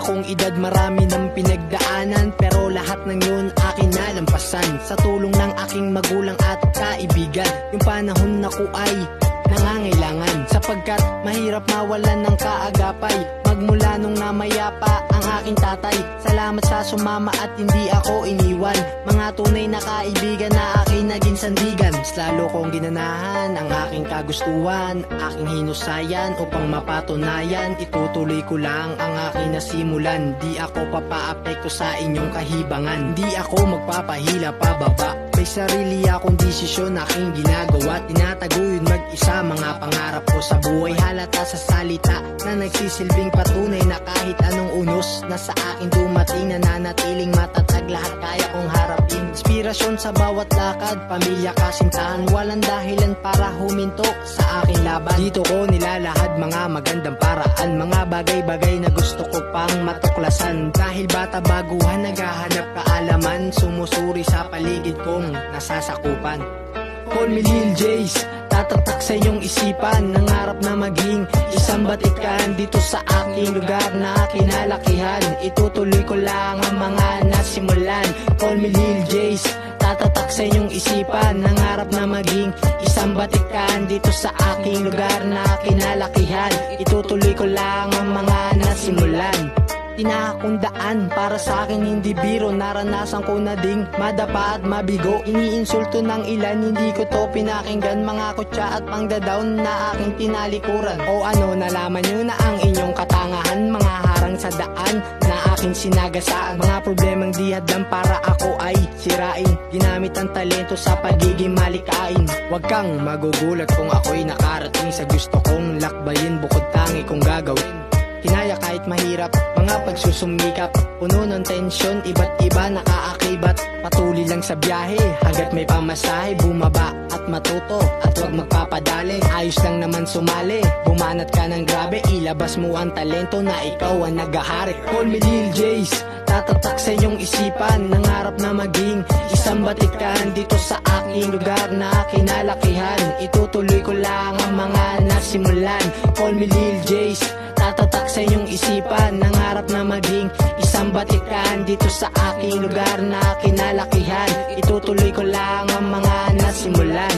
sobra kong edad marami ng pinagdaanan, pero lahat ng yun akin nalampasan sa tulong ng aking magulang at kaibigan. Yung panahon na ko ay nangangailangan, sapagkat mahirap mawalan ng kaagapay. Magmula nung namayapa ang aking tatay, salamat sa sumama at hindi ako iniwan. Mga tunay na kaibigan na aking naging sandigan. Mas lalo kong ginanahan ang aking kagustuhan, aking hinusayan upang mapatunayan. Itutuloy ko lang ang aking nasimulan, di ako papaapekto sa inyong kahibangan. Di ako magpapahila pababa, may sarili akong desisyon aking ginagawa. Tinataguyod mag-isa mga pangarap ko sa buhay, halata sa salita na nagsisilbing patunay na kahit anong unos na sa akin dumating, nananatiling matatag, lahat kaya kong harapin. Inspirasyon sa bawat lakad, pamilya, kasintahan, walang dahilan para huminto sa aking laban. Dito ko nilalahad mga magandang paraan, mga bagay-bagay na gusto ko pang matuklasan. Dahil bata baguhan, naghahanap kaalaman, sumusuri sa paligid kong nasasakupan. Call me Lil Jace, tatatak sa iyong isipan, nangarap na maging isang batikan dito sa aking lugar na kinalakihan. Itutuloy ko lang ang mga nasimulan. Call me Lil Jace, tatatak sa iyong isipan, nangarap na maging isang batikan dito sa aking lugar na kinalakihan. Itutuloy ko lang ang mga nasimulan. Tinakong daan para sa akin hindi biro, naranasan ko na ding madapa at mabigo. Iniinsulto ng ilan, hindi ko to pinakinggan, mga kutsa at pangdadown na aking tinalikuran. O ano, nalaman nyo na ang inyong katangahan, mga harang sa daan na aking sinagasaan. Mga problemang di hadlang para ako ay sirain, ginamit ang talento sa pagiging malikain. Huwag kang magugulat kung ako'y nakarating sa gusto kong lakbayin, bukod tangi kong gagawin. Kinaya kahit mahirap, mga pagsusumikap, puno ng tensyon, iba't iba nakaakibat. Patuloy lang sa biyahe, hanggat may pamasahe, bumaba at matuto, at huwag magpapadali. Ayos lang naman sumali, bumanat ka ng grabe, ilabas mo ang talento na ikaw ang naghahari. Call me Lil Jace, tatatak sa iyong isipan, nangarap na maging isang batikan dito sa aking lugar na kinalakihan. Itutuloy ko lang ang mga nasimulan. Call me Lil Jace, tatatak sa iyong isipan, nangarap na maging isang batikan dito sa aking lugar na kinalakihan. Itutuloy ko lang ang mga nasimulan.